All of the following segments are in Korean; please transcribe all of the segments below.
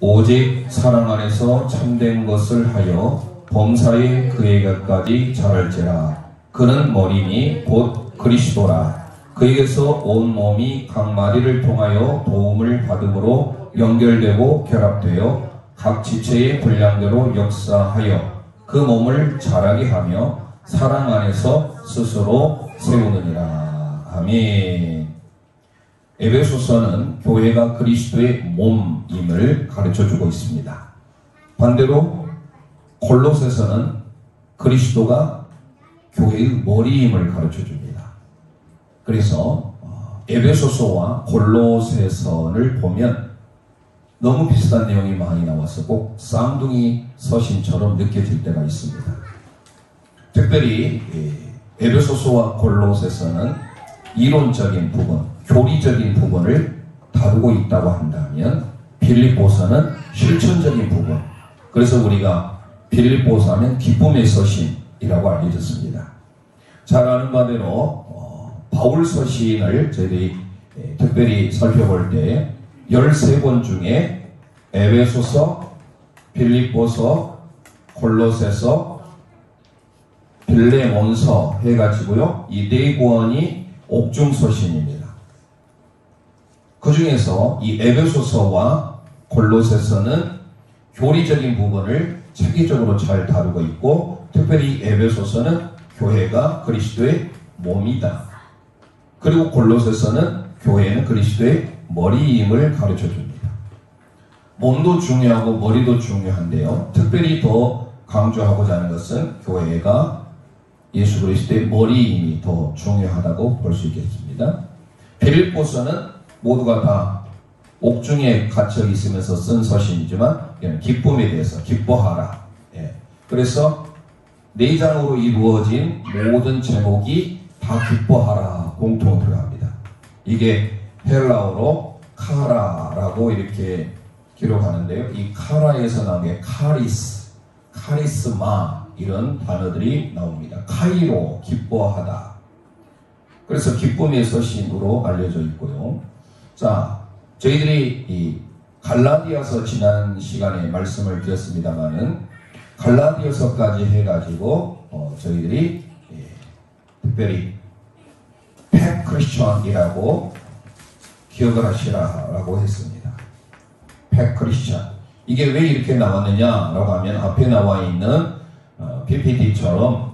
오직 사랑 안에서 참된 것을 하여 범사에 그에게까지 자랄지라. 그는 머리니 곧 그리스도라. 그에게서 온 몸이 각 마디를 통하여 도움을 받음으로 연결되고 결합되어 각 지체의 분량대로 역사하여 그 몸을 자라게 하며 사랑 안에서 스스로 세우느니라. 아멘. 에베소서는 교회가 그리스도의 몸임을 가르쳐주고 있습니다. 반대로 골로새서는 그리스도가 교회의 머리임을 가르쳐줍니다. 그래서 에베소서와 골로새서를 보면 너무 비슷한 내용이 많이 나와서 꼭 쌍둥이 서신처럼 느껴질 때가 있습니다. 특별히 에베소서와 골로새서는 이론적인 부분, 교리적인 부분을 다루고 있다고 한다면 빌립보서는 실천적인 부분, 그래서 우리가 빌립보서 하면 기쁨의 서신이라고 알려졌습니다. 잘 아는 바대로 바울 서신을 저희들이 특별히 살펴볼 때 13권 중에 에베소서, 빌립보서, 골로새서, 빌레몬서 해가지고요, 이 4권이 옥중서신입니다. 그 중에서 이 에베소서와 골로새서는 교리적인 부분을 체계적으로 잘 다루고 있고, 특별히 에베소서는 교회가 그리스도의 몸이다. 그리고 골로새서는 교회는 그리스도의 머리임을 가르쳐줍니다. 몸도 중요하고 머리도 중요한데요, 특별히 더 강조하고자 하는 것은 교회가 예수 그리스도의 머리임이 더 중요하다고 볼 수 있겠습니다. 빌립보서는 모두가 다 옥중에 갇혀 있으면서 쓴 서신이지만 기쁨에 대해서 기뻐하라. 그래서 4장으로 이루어진 모든 제목이 다 기뻐하라 공통으로 들어갑니다. 이게 헬라어로 카라라고 이렇게 기록하는데요, 이 카라에서 나온 게 카리스, 카리스마 이런 단어들이 나옵니다. 카이로, 기뻐하다. 그래서 기쁨의 서신으로 알려져 있고요. 자, 저희들이 이 갈라디아서 지난 시간에 말씀을 드렸습니다만은 갈라디아서까지 해가지고 저희들이 특별히 팩 크리스천이라고 기억을 하시라라고 했습니다. 팩 크리스천. 이게 왜 이렇게 나왔느냐라고 하면 앞에 나와 있는 PPT처럼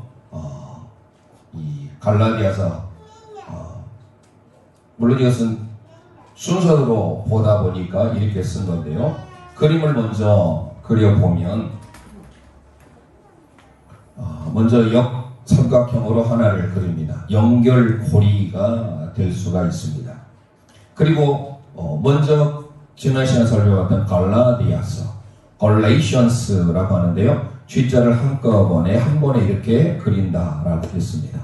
이 갈라디아서 물론 이것은 순서대로 보다 보니까 이렇게 쓴 건데요. 그림을 먼저 그려보면 먼저 역삼각형으로 하나를 그립니다. 연결고리가 될 수가 있습니다. 그리고 먼저 지난 시간에 살펴봤던 갈라디아서, 갈레이션스라고 하는데요, G자를 한꺼번에 한 번에 이렇게 그린다라고 했습니다.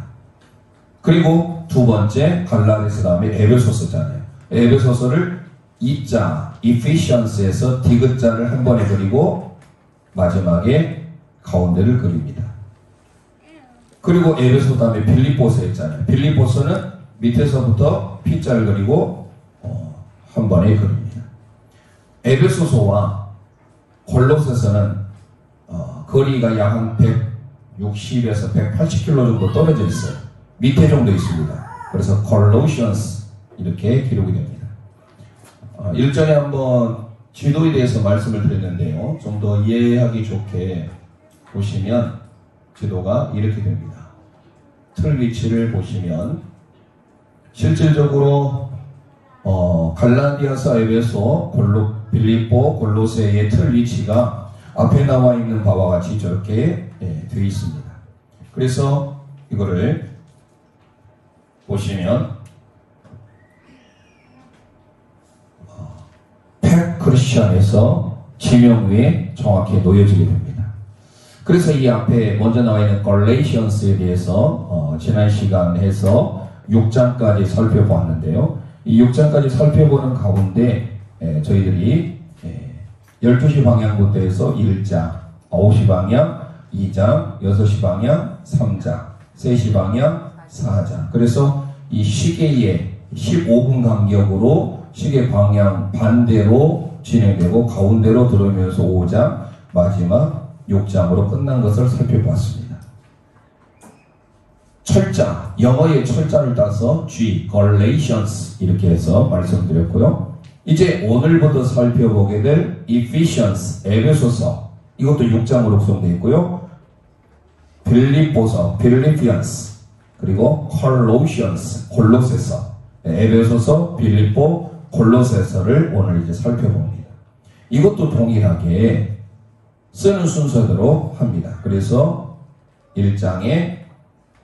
그리고 두 번째 갈라디아서 다음에 에베소서잖아요. 에베소서를 E자, Ephesians에서 디귿자를 한 번에 그리고 마지막에 가운데를 그립니다. 그리고 에베소 다음에 빌립보서 있잖아요. 빌립보서는 밑에서부터 P자를 그리고 한 번에 그립니다. 에베소서와 골로새서는 거리가 약 한 160에서 180km 정도 떨어져 있어요. 밑에 정도 있습니다. 그래서 콜로시언스 이렇게 기록이 됩니다. 일전에 한번 지도에 대해서 말씀을 드렸는데요, 좀 더 이해하기 좋게 보시면 지도가 이렇게 됩니다. 틀 위치를 보시면 실질적으로 갈라디아서, 에베소, 빌립보, 골로새의 틀 위치가 앞에 나와 있는 바와 같이 저렇게 되어 있습니다. 그래서 이거를 보시면 팩 크리스천에서 지명 위에 정확히 놓여지게 됩니다. 그래서 이 앞에 먼저 나와 있는 갈레이션스에 대해서 지난 시간에서 6장까지 살펴보았는데요. 이 6장까지 살펴보는 가운데 저희들이 12시 방향부터 해서 1장, 9시 방향 2장, 6시 방향 3장, 3시 방향 4장. 그래서 이 시계에 15분 간격으로 시계 방향 반대로 진행되고 가운데로 들어오면서 5장, 마지막 6장으로 끝난 것을 살펴보았습니다. 철자, 영어의 철자를 따서 G, Galatians 이렇게 해서 말씀드렸고요. 이제 오늘부터 살펴보게 될 Ephesians, 에베소서, 이것도 6장으로 구성되어 있고요. 빌립보서, Philippians, 그리고 Colossians, 골로새서, 에베소서, 빌립보, 골로새서를 오늘 이제 살펴봅니다. 이것도 동일하게 쓰는 순서대로 합니다. 그래서 1장에,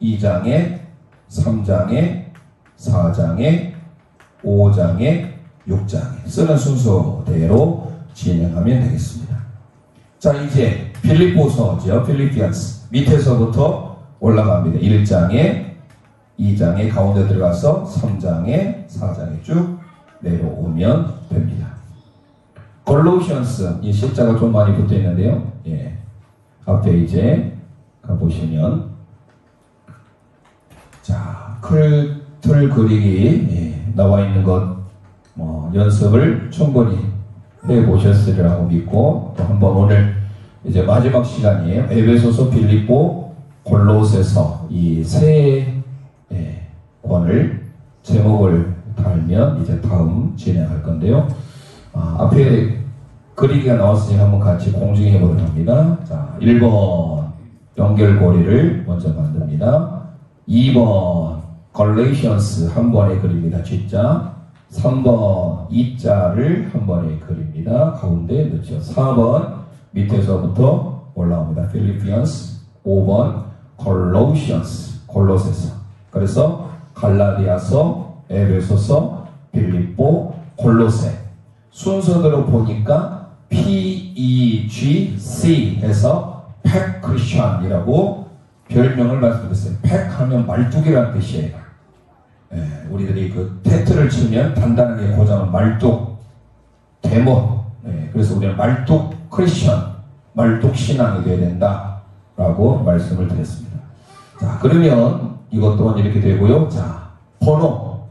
2장에, 3장에, 4장에, 5장에, 6장에 쓰는 순서대로 진행하면 되겠습니다. 자, 이제 빌립보서죠. 필리피안스 밑에서부터 올라갑니다. 1장에, 2장에 가운데 들어가서 3장에, 4장에 쭉 내려오면 됩니다. 콜로시언스, 이 십자가 좀 많이 붙어 있는데요. 예. 앞에 이제 가보시면, 자, 틀 그리기, 예, 나와 있는 것, 연습을 충분히 해 보셨으리라고 믿고, 또 한번 오늘 이제 마지막 시간이에요. 에베소서, 빌립보, 골로새서, 이 세 권을 제목을 달면 이제 다음 진행할 건데요. 앞에 그리기가 나왔으니 한번 같이 공증해 보도록 합니다. 자, 1번 연결고리를 먼저 만듭니다. 2번 갈레이션스 한 번에 그립니다. G자. 3번 E자를 한 번에 그립니다. 가운데 넣죠. 4번 밑에서부터 올라옵니다. 필리피언스. 5번 콜로시언스, 골로새서. 그래서 갈라디아서, 에베소서, 빌립보, 골로새. 순서대로 보니까 PEGC 해서 팩 크리스천이라고 별명을 말씀드렸어요. 팩 하면 말뚝이라는 뜻이에요. 예, 우리들이 그 테트를 치면 단단하게 고장은 말뚝, 데모. 예, 그래서 우리는 말뚝 크리스천, 말뚝 신앙이 되어야 된다라고 말씀을 드렸습니다. 자, 그러면 이것 또한 이렇게 되고요. 자, 번호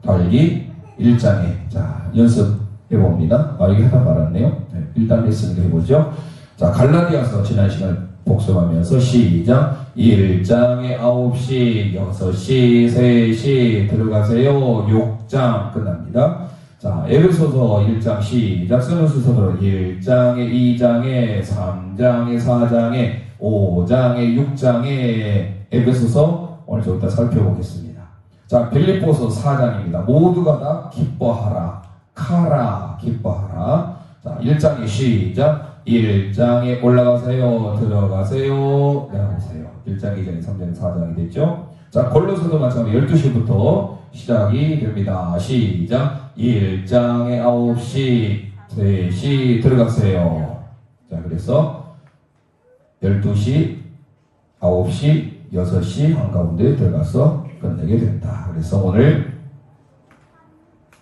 달기 1장에 자 연습해 봅니다. 이게 하다 말았네요. 네, 일단 레슨을 해보죠. 자, 갈라디아서 지난 시간 복습하면서 시작. 1장에 9시, 6시, 3시 들어가세요. 6장 끝납니다. 자, 에베소서 1장 시작. 쓰는 순서대로 1장에, 2장에, 3장에, 4장에, 5장에, 6장에 에베소서 오늘 저부터 살펴보겠습니다. 자, 빌립보서 4장입니다. 모두가 다 기뻐하라. 카라, 기뻐하라. 자, 1장에 시작. 1장에 올라가세요. 들어가세요. 내려가세요. 1장, 2장, 3장, 4장이 됐죠. 자, 골로새도 마찬가지 12시부터 시작이 됩니다. 시작. 1장에 9시, 3시 들어가세요. 자, 그래서 12시, 9시, 6시 한가운데 들어가서 끝내게 된다. 그래서 오늘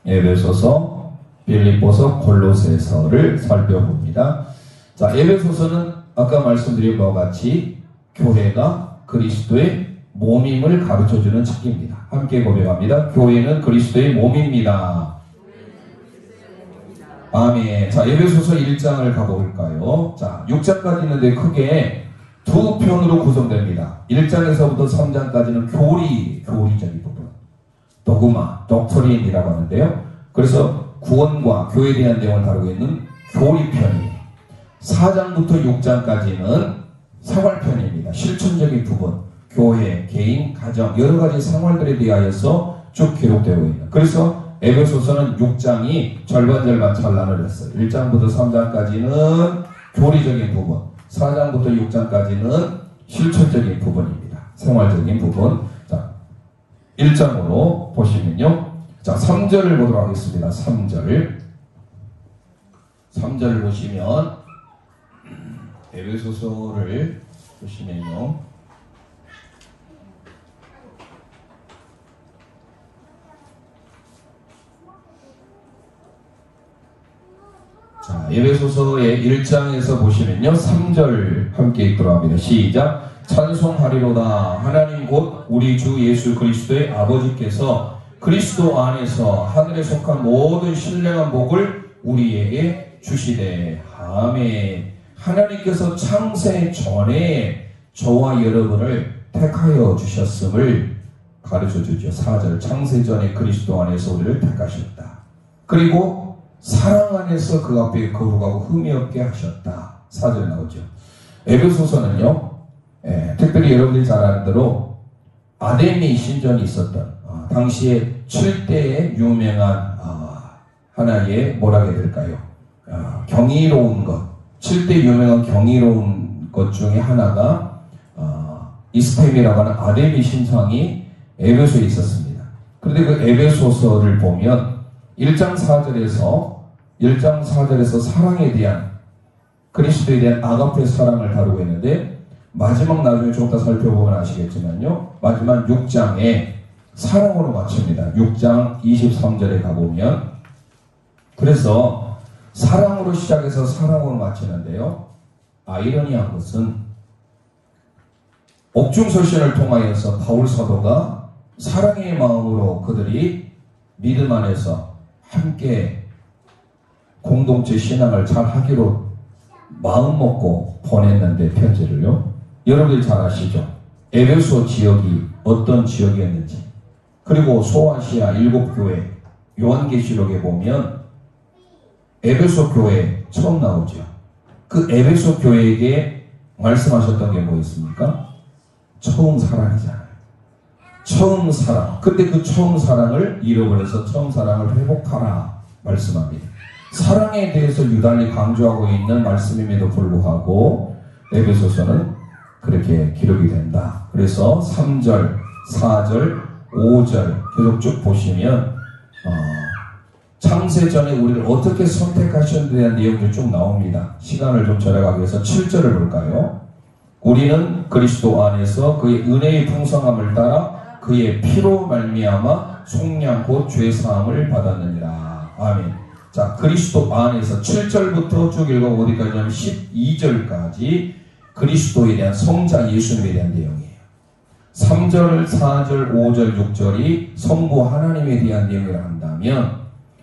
에베소서, 빌립보서, 골로새서를 살펴봅니다. 자, 에베소서는 아까 말씀드린 바와 같이 교회가 그리스도의 몸임을 가르쳐주는 책입니다. 함께 고백합니다. 교회는 그리스도의 몸입니다. 아멘. 자, 에베소서 1장을 가볼까요? 자, 6장까지 있는데 크게 두 편으로 구성됩니다. 1장에서부터 3장까지는 교리적인 부분, 도그마, 독트린이라고 하는데요. 그래서 구원과 교회에 대한 내용을 다루고 있는 교리편이에요. 4장부터 6장까지는 생활편입니다. 실천적인 부분, 교회, 개인, 가정, 여러 가지 생활들에 대하여서 쭉 기록되고 있는. 그래서 에베소서는 6장이 절반 잘 나눠졌어요. 1장부터 3장까지는 교리적인 부분, 4장부터 6장까지는 실천적인 부분입니다. 생활적인 부분. 자, 1장으로 보시면요. 자, 3절을 보도록 하겠습니다. 3절을 보시면 에베소서를 보시면요. 자, 에베소서의 1장에서 보시면요. 3절 함께 읽도록 합니다. 시작. 찬송하리로다. 하나님 곧 우리 주 예수 그리스도의 아버지께서 그리스도 안에서 하늘에 속한 모든 신령한 복을 우리에게 주시되 아멘. 하나님께서 창세 전에 저와 여러분을 택하여 주셨음을 가르쳐주죠. 4절 창세 전에 그리스도 안에서 우리를 택하셨다. 그리고 사랑 안에서 그 앞에 거룩하고 흠이 없게 하셨다. 4절 나오죠. 에베소서는요, 특별히 여러분들이 잘 아는 대로 아데미 신전이 있었던 당시에 7대의 유명한 하나의 뭐라고 해야 될까요? 경이로운 것, 7대 유명한 경이로운 것 중에 하나가 이스템이라고 하는 아데미 신상이 에베소에 있었습니다. 그런데 그 에베소서를 보면 1장 4절에서 사랑에 대한, 그리스도에 대한 아가페 사랑을 다루고 있는데, 마지막 나중에 좀 더 살펴보면 아시겠지만요, 마지막 6장에 사랑으로 마칩니다. 6장 23절에 가보면, 그래서 사랑으로 시작해서 사랑으로 마치는데요, 아이러니한 것은 옥중서신을 통하여서 바울 사도가 사랑의 마음으로 그들이 믿음 안에서 함께 공동체 신앙을 잘 하기로 마음 먹고 보냈는데, 편지를요, 여러분들이 잘 아시죠? 에베소 지역이 어떤 지역이었는지, 그리고 소아시아 7교회 요한계시록에 보면 에베소 교회 처음 나오죠. 그 에베소 교회에게 말씀하셨던 게 뭐였습니까? 처음 사랑이잖아요. 처음 사랑. 근데 그 처음 사랑을 잃어버려서 처음 사랑을 회복하라 말씀합니다. 사랑에 대해서 유달리 강조하고 있는 말씀임에도 불구하고 에베소서는 그렇게 기록이 된다. 그래서 3절, 4절, 5절 계속 쭉 보시면 창세전에 우리를 어떻게 선택하셨는지에 대한 내용들이 쭉 나옵니다. 시간을 좀 절약하기 위해서 7절을 볼까요? 우리는 그리스도 안에서 그의 은혜의 풍성함을 따라 그의 피로 말미암아 속량 곧 죄사함을 받았느니라. 아멘. 자, 그리스도 안에서 7절부터 쭉 읽어 어디까지 하면 12절까지 그리스도에 대한 성자 예수님에 대한 내용이에요. 3절, 4절, 5절, 6절이 성부 하나님에 대한 내용을 한다면,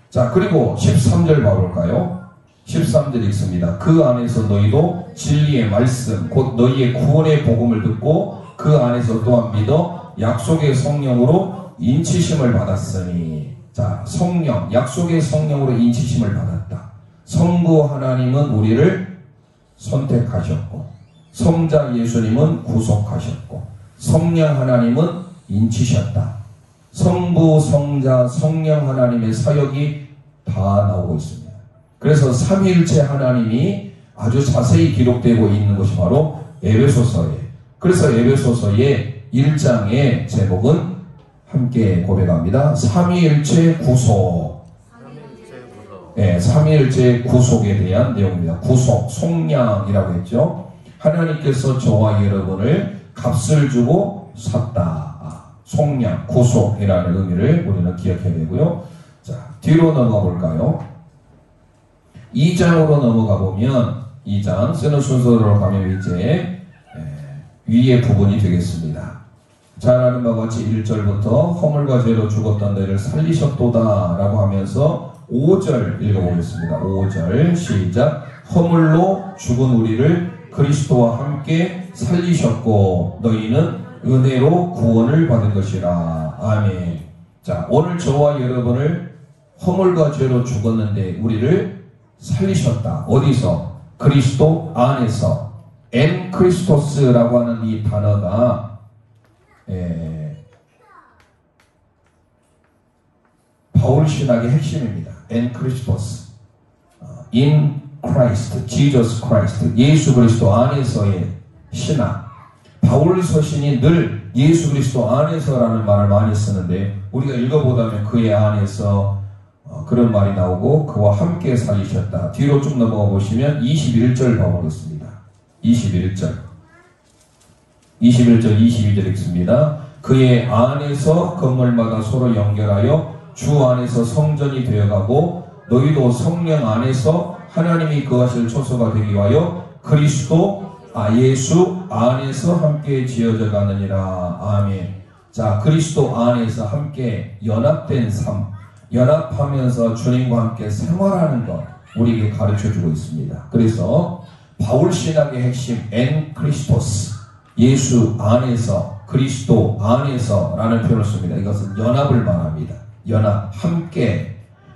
자, 그리고 13절 봐볼까요? 13절 읽습니다. 그 안에서 너희도 진리의 말씀, 곧 너희의 구원의 복음을 듣고 그 안에서 또한 믿어 약속의 성령으로 인치심을 받았으니. 자, 성령, 약속의 성령으로 인치심을 받았다. 성부 하나님은 우리를 선택하셨고, 성자 예수님은 구속하셨고, 성령 하나님은 인치셨다. 성부, 성자, 성령 하나님의 사역이 다 나오고 있습니다. 그래서 삼위일체 하나님이 아주 자세히 기록되고 있는 것이 바로 에베소서예요. 그래서 에베소서의 1장의 제목은 함께 고백합니다. 삼위일체 구속. 네, 삼위일체 구속에 대한 내용입니다. 구속, 속량이라고 했죠. 하나님께서 저와 여러분을 값을 주고 샀다. 속량, 구속이라는 의미를 우리는 기억해야 되고요. 자, 뒤로 넘어가 볼까요? 2장으로 넘어가 보면, 2장 쓰는 순서로 가면 이제 위의 부분이 되겠습니다. 잘 아는 바와 같이 1절부터 허물과 죄로 죽었던 너희를 살리셨도다 라고 하면서 5절 읽어보겠습니다. 5절 시작. 허물로 죽은 우리를 그리스도와 함께 살리셨고 너희는 은혜로 구원을 받은 것이라. 아멘. 자, 오늘 저와 여러분을 허물과 죄로 죽었는데 우리를 살리셨다. 어디서? 그리스도 안에서. 엔 크리스토스라고 하는 이 단어가 바울 신학의 핵심입니다. 엔 크리스토스. In Christ, Jesus Christ. 예수 그리스도 안에서의 신학. 바울 서신이 늘 예수 그리스도 안에서라는 말을 많이 쓰는데 우리가 읽어보다면 그의 안에서 그런 말이 나오고 그와 함께 살리셨다. 뒤로 쭉 넘어가 보시면 21절 봐보겠습니다. 21절 22절 읽습니다. 그의 안에서 건물마다 서로 연결하여 주 안에서 성전이 되어가고 너희도 성령 안에서 하나님이 거하실 초소가 되기 위하여 그리스도 예수 안에서 함께 지어져 가느니라. 아멘. 자, 그리스도 안에서 함께 연합된 삶, 연합하면서 주님과 함께 생활하는 것, 우리에게 가르쳐주고 있습니다. 그래서 바울 신학의 핵심 엔 크리스토스, 예수 안에서, 그리스도 안에서 라는 표현을 씁니다. 이것은 연합을 말합니다. 연합,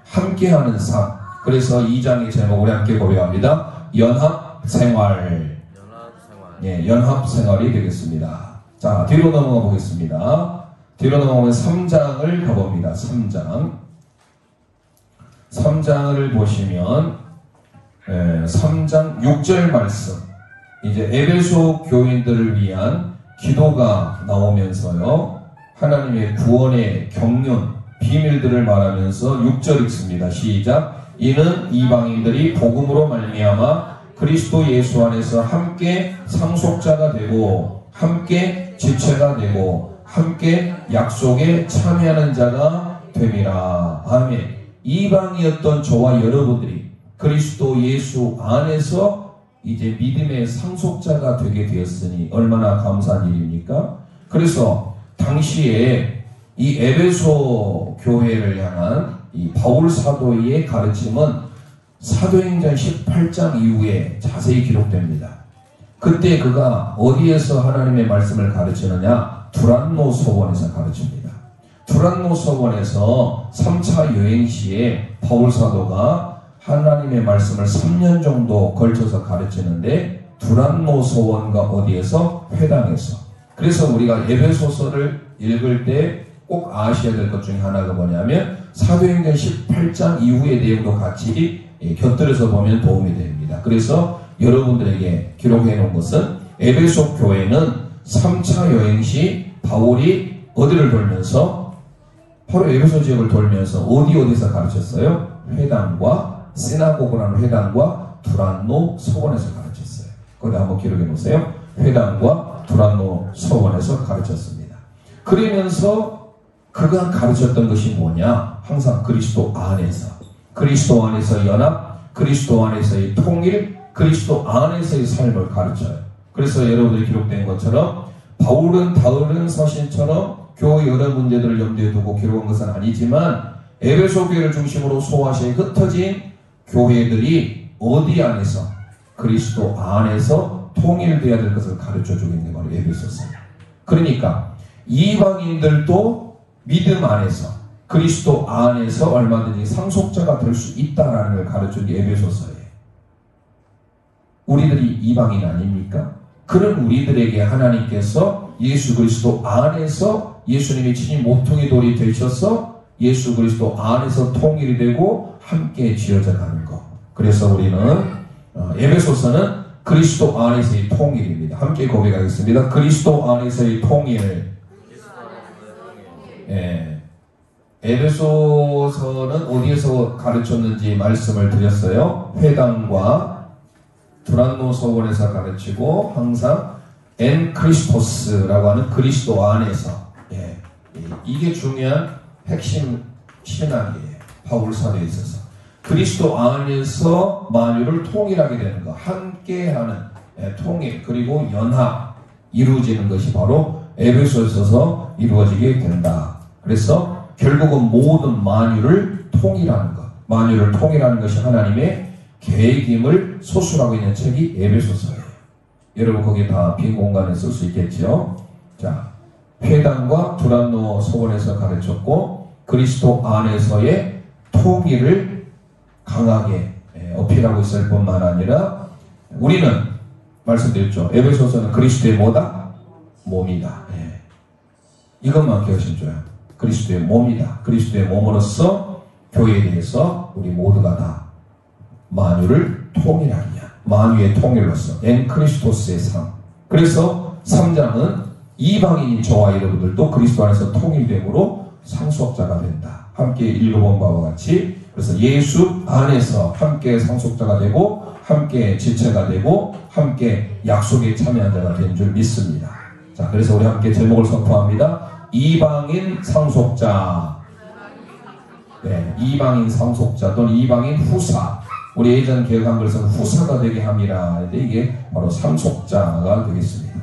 함께하는 삶. 그래서 2장의 제목 우리 함께 고백합니다. 연합생활. 예, 연합생활이 되겠습니다. 자, 뒤로 넘어가 보겠습니다. 뒤로 넘어가면 3장을 가봅니다. 3장을 보시면 3장 6절 말씀, 이제 에베소 교인들을 위한 기도가 나오면서요, 하나님의 구원의 경륜, 비밀들을 말하면서 6절 읽습니다. 시작. 이는 이방인들이 복음으로 말미암아 그리스도 예수 안에서 함께 상속자가 되고 함께 지체가 되고 함께 약속에 참여하는 자가 됨이라. 아멘. 이방이었던 저와 여러분들이 그리스도 예수 안에서 이제 믿음의 상속자가 되게 되었으니 얼마나 감사한 일입니까? 그래서 당시에 이 에베소 교회를 향한 이 바울 사도의 가르침은 사도행전 18장 이후에 자세히 기록됩니다. 그때 그가 어디에서 하나님의 말씀을 가르치느냐? 두란노 서원에서 가르칩니다. 두란노 서원에서 3차 여행 시에 바울 사도가 하나님의 말씀을 3년 정도 걸쳐서 가르치는데 두란노 서원과 어디에서? 회당에서. 그래서 우리가 에베소서를 읽을 때 꼭 아셔야 될 것 중에 하나가 뭐냐면 사도행전 18장 이후의 내용도 같이 곁들여서 보면 도움이 됩니다. 그래서 여러분들에게 기록해 놓은 것은 에베소 교회는 3차 여행 시 바울이 어디를 돌면서 바로 에베소 지역을 돌면서 어디서 가르쳤어요? 회당과 시나고그라는 회당과 두란노 서원에서 가르쳤어요. 거기 한번 기록해 놓으세요. 회당과 두란노 서원에서 가르쳤습니다. 그러면서 그가 가르쳤던 것이 뭐냐? 항상 그리스도 안에서 연합, 그리스도 안에서의 통일, 그리스도 안에서의 삶을 가르쳐요. 그래서 여러분들이 기록된 것처럼 바울은 다른 서신처럼 교회 여러 문제들을 염두에 두고 기록한 것은 아니지만 에베소 교회를 중심으로 소아시아에 흩어진 교회들이 어디 안에서? 그리스도 안에서 통일되어야 될 것을 가르쳐주고 있는 거예요. 에베소서. 그러니까 이방인들도 믿음 안에서, 그리스도 안에서 얼마든지 상속자가 될 수 있다는 걸 가르쳐준 게 에베소서예요. 우리들이 이방인 아닙니까? 그런 우리들에게 하나님께서 예수 그리스도 안에서 예수님이 친히 모퉁이 돌이 되셔서 예수 그리스도 안에서 통일이 되고 함께 지어져 가는 것. 그래서 우리는 에베소서는 그리스도 안에서의 통일입니다. 함께 고백하겠습니다. 그리스도 안에서의 통일. 예. 에베소서는 어디에서 가르쳤는지 말씀을 드렸어요. 회당과 두란노 서원에서 가르치고 항상 엔 크리스토스라고 하는 그리스도 안에서. 예. 이게 중요한 핵심 신학이에요. 바울 사도에 있어서 그리스도 안에서 만유를 통일하게 되는 것, 함께하는 통일 그리고 연합 이루어지는 것이 바로 에베소에 있어서 이루어지게 된다. 그래서 결국은 모든 만유를 통일하는 것, 만유를 통일하는 것이 하나님의 계획임을 소술하고 있는 책이 에베소서예요. 여러분 거기 다 빈 공간에 쓸 수 있겠죠. 자, 회당과 두란노 서원에서 가르쳤고 그리스도 안에서의 통일을 강하게 어필하고 있을 뿐만 아니라 우리는 말씀드렸죠. 에베소서는 그리스도의 뭐다? 몸이다. 예. 이것만 기억하시면 좋아요. 그리스도의 몸이다. 그리스도의 몸으로서 교회에 대해서 우리 모두가 다 만유를 통일하느냐. 만유의 통일로서 엔 크리스토스의 삶. 그래서 3장은 이방인인 저와 여러분들도 그리스도 안에서 통일됨으로 상속자가 된다. 함께 읽어본 바와 같이 그래서 예수 안에서 함께 상속자가 되고 함께 지체가 되고 함께 약속에 참여한 자가 된 줄 믿습니다. 자, 그래서 우리 함께 제목을 선포합니다. 이방인 상속자. 네, 이방인 상속자 또는 이방인 후사. 우리 예전 개혁 한글에서는 후사가 되게 함이라. 근데 이게 바로 상속자가 되겠습니다.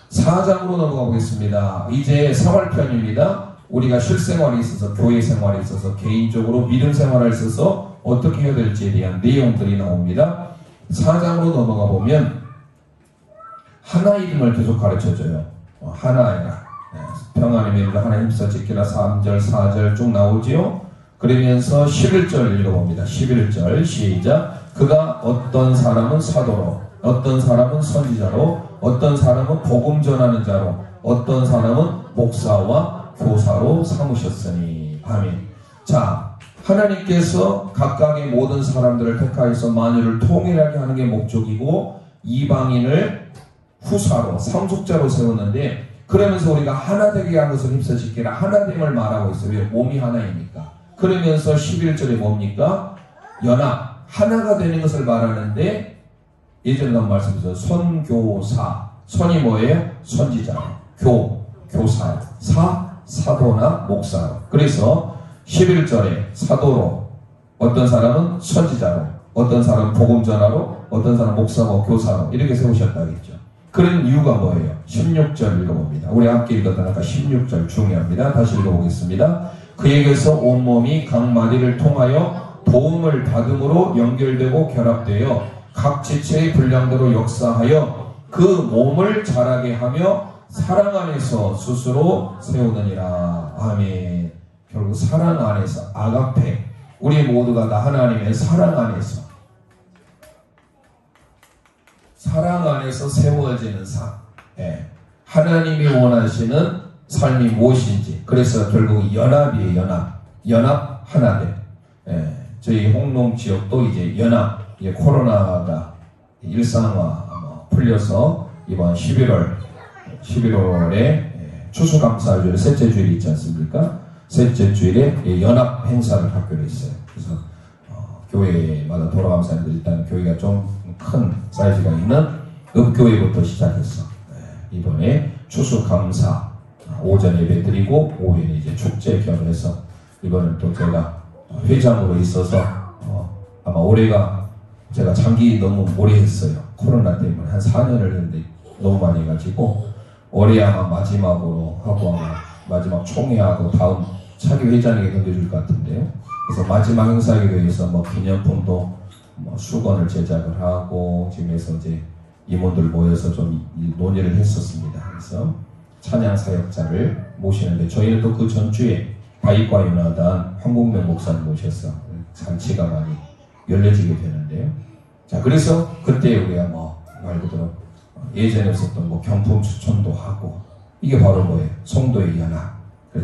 4장으로 넘어가 보겠습니다. 이제 생활편입니다. 우리가 실생활에 있어서, 교회 생활에 있어서, 개인적으로 믿음 생활에 있어서 어떻게 해야 될지에 대한 내용들이 나옵니다. 4장으로 넘어가 보면 하나 이름을 계속 가르쳐줘요. 하나이라. 평안의 하나 힘써 지키라 3절 4절 쭉 나오지요. 그러면서 11절 읽어봅니다. 11절 시작. 그가 어떤 사람은 사도로, 어떤 사람은 선지자로, 어떤 사람은 복음 전하는 자로, 어떤 사람은 목사와 교사로 삼으셨으니. 아멘. 자, 하나님께서 각각의 모든 사람들을 택하여서 만유를 통일하게 하는 게 목적이고 이방인을 후사로, 상속자로 세웠는데, 그러면서 우리가 하나 되게 한 것을 힘써 지키라 하나됨을 말하고 있어요. 왜? 몸이 하나이니까. 그러면서 11절에 뭡니까? 연합, 하나가 되는 것을 말하는데, 예전에 한 말씀드렸죠. 선교사, 선이 뭐예요? 선지자, 교사, 사도나 목사로. 그래서 11절에 사도로, 어떤 사람은 선지자로, 어떤 사람은 복음전하로, 어떤 사람은 목사고 교사로 이렇게 세우셨다겠죠. 그런 이유가 뭐예요? 16절 읽어봅니다. 우리 함께 읽었던 아까 16절 중요합니다. 다시 읽어보겠습니다. 그에게서 온몸이 각 마디를 통하여 도움을 받음으로 연결되고 결합되어 각 지체의 분량대로 역사하여 그 몸을 자라게 하며 사랑 안에서 스스로 세우느니라. 아멘. 결국 사랑 안에서, 아가페, 우리 모두가 다 하나님의 사랑 안에서, 사랑 안에서 세워지는 삶. 예. 하나님이 원하시는 삶이 무엇인지. 그래서 결국 연합이에요. 연합 하나됨. 예. 저희 홍농 지역도 이제 연합, 이제 코로나가 일상화 풀려서 이번 11월에 추수감사주일 셋째 주일이 있지 않습니까? 셋째 주일에 연합 행사를 학교로 했어요. 그래서 교회마다 돌아가면서 일단 교회가 좀 큰 사이즈가 있는 읍교회부터 시작했어. 이번에 추수감사 오전 예배 드리고 오후에는 이제 축제 겸해서 이번엔 또 제가 회장으로 있어서 아마 올해가 제가 장기 너무 오래 했어요. 코로나 때문에 한 4년을 했는데 너무 많이 해가지고 올해 아마 마지막으로 하고 아마 마지막 총회하고 다음 차기 회장에게 건네줄 것 같은데요. 그래서 마지막 행사하기 위해서 뭐 기념품도 뭐 수건을 제작을 하고 지금에서 이제 임원들 모여서 좀 논의를 했었습니다. 그래서 찬양 사역자를 모시는데 저희는 또 그 전주에 바이과 연화단 황국명 목사님 모셔서 잔치가 많이 열려지게 되는데요. 자, 그래서 그때 우리가 말 그대로 예전에 없었던 경품 추천도 하고 이게 바로 뭐예요? 성도의 연합,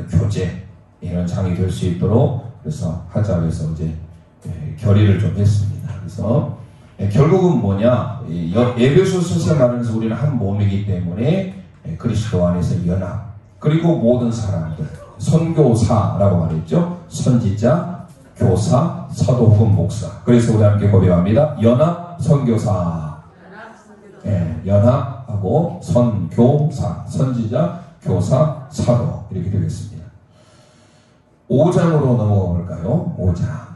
교제 이런 장이 될 수 있도록 그래서 하자고 해서 이제 결의를 좀 했습니다. 그래서 결국은 뭐냐? 에베소 서서 말하면서 우리는 한 몸이기 때문에 그리스도 안에서 연합, 그리고 모든 사람들, 선교사라고 말했죠. 선지자, 교사, 사도 혹은 목사. 그래서 우리 함께 고백합니다. 연합 선교사. 연합하고 선교사, 선지자, 교사, 사도 이렇게 되겠습니다. 5장으로 넘어가 볼까요? 5장.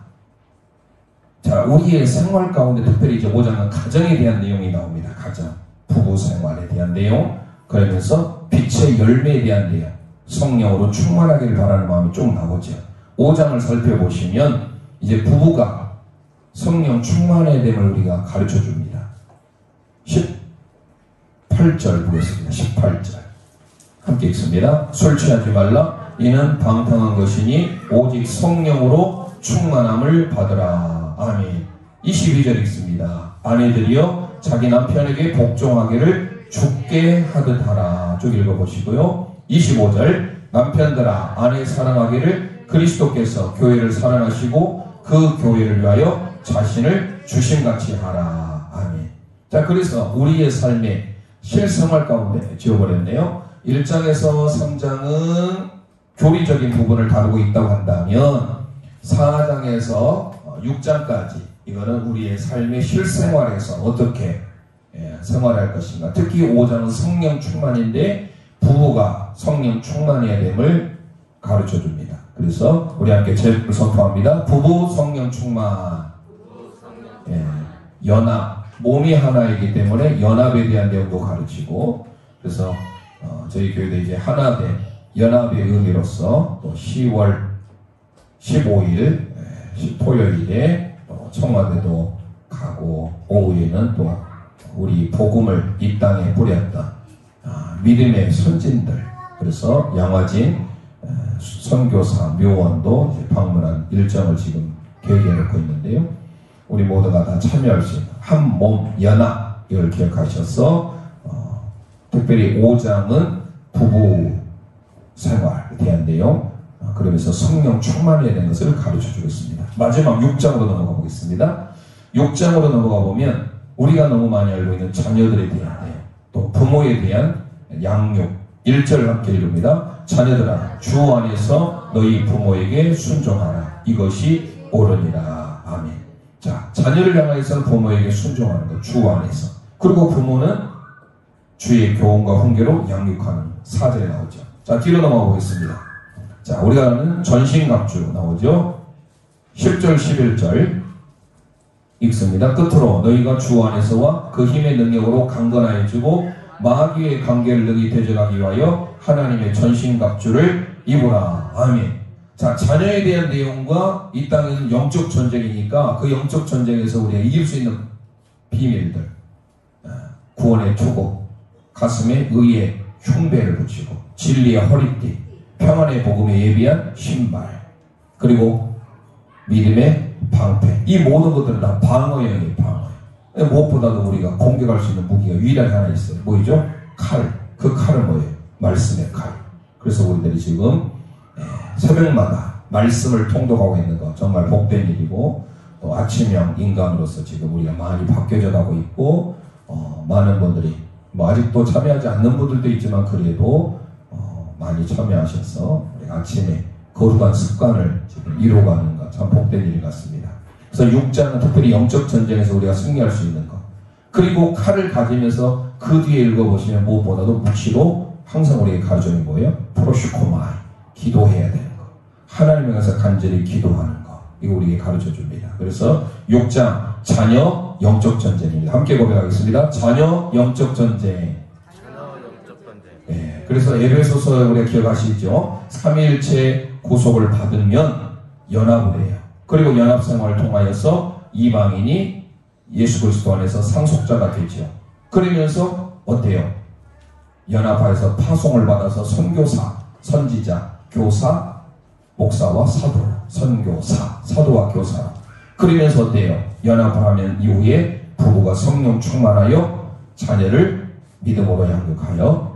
자, 우리의 생활 가운데 특별히 이제 5장은 가정에 대한 내용이 나옵니다. 가정, 부부 생활에 대한 내용, 그러면서 빛의 열매에 대한 내용, 성령으로 충만하기를 바라는 마음이 쭉 나오죠. 5장을 살펴보시면 이제 부부가 성령 충만해야 됨을 우리가 가르쳐 줍니다. 18절 보겠습니다. 18절 함께 읽습니다. 술 취하지 말라. 이는 방탕한 것이니 오직 성령으로 충만함을 받으라. 아멘. 22절 읽습니다. 아내들이여 자기 남편에게 복종하기를 죽게 하듯 하라. 쭉 읽어보시고요. 25절 남편들아 아내 사랑하기를 그리스도께서 교회를 사랑하시고 그 교회를 위하여 자신을 주심같이 하라. 아멘. 자, 그래서 우리의 삶의 실생활 가운데 지어버렸네요. 1장에서 3장은 교리적인 부분을 다루고 있다고 한다면 4장에서 6장까지 이거는 우리의 삶의 실생활에서 어떻게 생활할 것인가. 특히 5장은 성령 충만인데 부부가 성령 충만해야 됨을 가르쳐 줍니다. 그래서 우리 함께 제목을 선포합니다. 부부 성령 충만. 연합, 몸이 하나이기 때문에 연합에 대한 내용도 가르치고, 그래서 저희 교회도 이제 하나된 연합의 의미로서 또 10월 15일 토요일에 청와대도 가고 오후에는 또 우리 복음을 이 땅에 뿌렸던 믿음의 선진들, 그래서 양화진 선교사 묘원도 방문한 일정을 지금 계획해 놓고 있는데요. 우리 모두가 다 참여할 수 있는 한 몸 연합, 이걸 기억하셔서 특별히 5장은 부부 생활에 대한 내용, 그러면서 성령 충만에 대한 것을 가르쳐 주고 있습니다. 마지막 6장으로 넘어가 보겠습니다. 6장으로 넘어가 보면 우리가 너무 많이 알고 있는 자녀들에 대한 내용, 또 부모에 대한 양육, 1절 함께 읽습니다. 자녀들아, 주 안에서 너희 부모에게 순종하라. 이것이 옳으니라. 아멘. 자, 자녀를 향하여서 부모에게 순종하는 것, 주 안에서. 그리고 부모는 주의 교훈과 훈계로 양육하는 4절에 나오죠. 자, 뒤로 넘어가 보겠습니다. 자, 우리가 아는 전신갑주 나오죠. 10절, 11절 읽습니다. 끝으로 너희가 주 안에서와 그 힘의 능력으로 강건하여지고 마귀의 관계를 능히 대적하기 위하여 하나님의 전신갑주를 입으라. 아멘. 자, 자녀에 대한 내용과 이 땅에는 영적 전쟁이니까 그 영적 전쟁에서 우리가 이길 수 있는 비밀들, 구원의 투구, 가슴에 의의 흉배를 붙이고 진리의 허리띠, 평안의 복음에 예비한 신발, 그리고 믿음의 방패, 이 모든 것들은 다 방어형이에요. 방어. 무엇보다도 우리가 공격할 수 있는 무기가 유일하게 하나 있어요. 뭐죠? 칼. 그 칼은 뭐예요? 말씀의 칼. 그래서 우리들이 지금 새벽마다 말씀을 통독하고 있는 거 정말 복된 일이고, 또 아침형 인간으로서 지금 우리가 많이 바뀌어져 가고 있고, 많은 분들이 뭐 아직도 참여하지 않는 분들도 있지만 그래도 많이 참여하셔서 우리가 아침에 거룩한 습관을 지금 이루어가는 것 참 복된 일 같습니다. 그래서 6장은 특별히 영적 전쟁에서 우리가 승리할 수 있는 것, 그리고 칼을 가지면서 그 뒤에 읽어보시면 무엇보다도 묵시로 항상 우리에게 가르쳐주는 거예요. 프로슈코마이, 기도해야 되는 것, 하나님을 위해서 간절히 기도하는 것, 이거 우리에게 가르쳐줍니다. 그래서 6장 자녀 영적 전쟁입니다. 함께 고백하겠습니다. 자녀 영적 전쟁. 네, 그래서 에베소서 우리가 기억하시죠? 삼위일체 구속을 받으면 연합을 해요. 그리고 연합생활을 통하여서 이방인이 예수 그리스도 안에서 상속자가 되죠. 그러면서 어때요? 연합하여서 파송을 받아서 선교사, 선지자, 교사, 목사와 사도, 선교사, 사도와 교사. 그러면서 어때요? 연합을 하면 이후에 부부가 성령 충만하여 자녀를 믿음으로 양육하여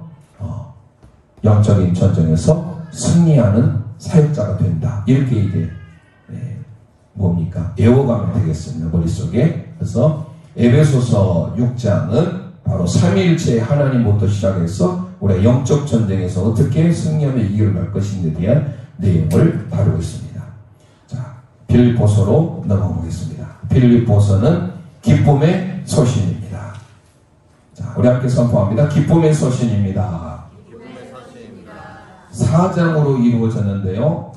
영적인 전쟁에서 승리하는 사역자가 된다. 이렇게 이제 뭡니까? 외워가면 되겠습니다. 머릿속에. 그래서 에베소서 6장은 바로 삼위일체의 하나님부터 시작해서 우리가 영적 전쟁에서 어떻게 승리하며 이겨갈 것인지에 대한 내용을 다루고 있습니다. 자, 빌립보서로 넘어가보겠습니다. 빌립보서는 기쁨의 서신입니다. 자, 우리 함께 선포합니다. 기쁨의 서신입니다. 4장으로 이루어졌는데요.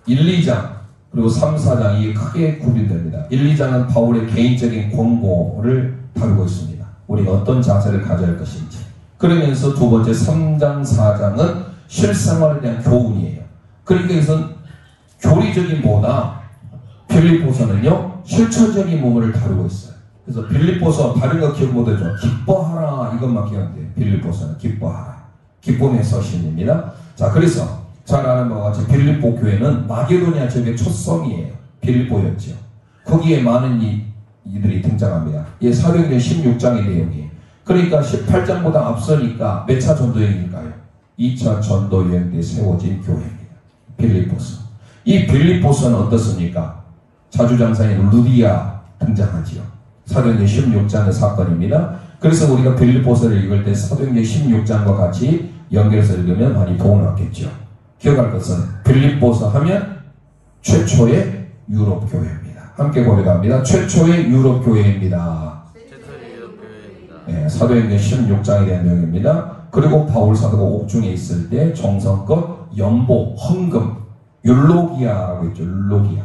1, 2장 그리고 3, 4장이 크게 구분됩니다. 1, 2장은 바울의 개인적인 권고를 다루고 있습니다. 우리가 어떤 자세를 가져야 할 것인지. 그러면서 두 번째 3장, 4장은 실생활에 대한 교훈이에요. 그러니까 이것은 교리적인보다 빌립보서는요 실천적인 부분을 다루고 있어요. 그래서 빌립보서 다른 거 기억 못하죠. 기뻐하라 이것만 기억하면 돼요. 빌립보서는 기뻐하라. 기쁨의 서신입니다. 자, 그래서 잘 아는 바와 같이 빌립보 교회는 마게도니아 지역의 초성이에요. 빌립보였죠. 거기에 많은 이들이 등장합니다. 이게 사도행전 16장의 내용이에요. 그러니까 18장보다 앞서니까 몇 차 전도여행일까요? 2차 전도여행 때 세워진 교회입니다. 빌립보서. 이 빌립보서는 어떻습니까? 자주장사인 루디아 등장하지요. 사도행전 16장의 사건입니다. 그래서 우리가 빌립보서를 읽을 때 사도행전 16장과 같이 연결해서 읽으면 많이 도움을 얻겠죠. 기억할 것은 빌립보서 하면 최초의 유럽 교회입니다. 함께 고백합니다. 최초의 유럽 교회입니다. 네, 사도행전 16장에 대한 내용입니다. 그리고 바울 사도가 옥중에 있을 때 정성껏 연보, 헌금, 율로기아라고 있죠. 율로기아.